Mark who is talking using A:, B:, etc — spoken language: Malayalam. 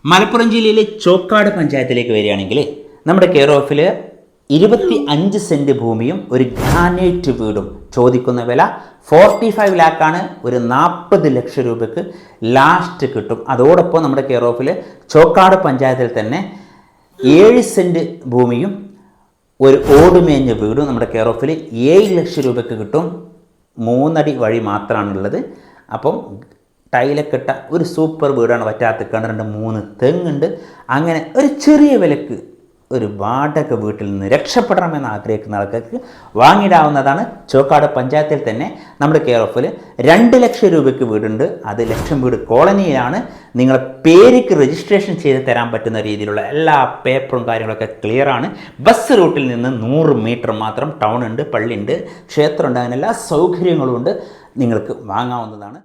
A: മലപ്പുറം ജില്ലയിലെ ചോക്കാട് പഞ്ചായത്തിലേക്ക് വരികയാണെങ്കിൽ നമ്മുടെ കെയർ ഓഫിൽ 25 സെൻറ്റ് ഭൂമിയും ഒരു ഗ്രാനൈറ്റ് വീടും ചോദിക്കുന്ന വില 45 ലാക്കാണ്. ഒരു 40 ലക്ഷം രൂപയ്ക്ക് ലാസ്റ്റ് കിട്ടും. അതോടൊപ്പം നമ്മുടെ കെയർ ഓഫിൽ ചോക്കാട് പഞ്ചായത്തിൽ തന്നെ 7 സെൻറ്റ് ഭൂമിയും ഒരു ഓടുമേഞ്ഞ വീടും നമ്മുടെ കെയർ ഓഫിൽ 7 ലക്ഷം രൂപയ്ക്ക് കിട്ടും. 3 അടി വഴി മാത്രമാണുള്ളത്. അപ്പം ടൈലൊക്കെ ഇട്ട ഒരു സൂപ്പർ വീടാണ്. പറ്റാത്ത കിണറുണ്ട്, 3 തെങ്ങുണ്ട്. അങ്ങനെ ഒരു ചെറിയ വിലക്ക് ഒരു വാടക വീട്ടിൽ നിന്ന് രക്ഷപ്പെടണമെന്ന് ആഗ്രഹിക്കുന്ന ആൾക്കാർക്ക് വാങ്ങിയിടാവുന്നതാണ്. ചോക്കാട് പഞ്ചായത്തിൽ തന്നെ നമ്മുടെ കെയർ ഓഫിൽ 2 ലക്ഷം രൂപയ്ക്ക് വീടുണ്ട്. അത് ലക്ഷം വീട് കോളനിയിലാണ്. നിങ്ങളെ പേരിക്ക് രജിസ്ട്രേഷൻ ചെയ്ത് തരാൻ പറ്റുന്ന രീതിയിലുള്ള എല്ലാ പേപ്പറും കാര്യങ്ങളൊക്കെ ക്ലിയറാണ്. ബസ് റൂട്ടിൽ നിന്ന് 100 മീറ്റർ മാത്രം. ടൗൺ ഉണ്ട്, പള്ളിയുണ്ട്, ക്ഷേത്രമുണ്ട്, അങ്ങനെ എല്ലാ സൗകര്യങ്ങളും ഉണ്ട്. നിങ്ങൾക്ക് വാങ്ങാവുന്നതാണ്.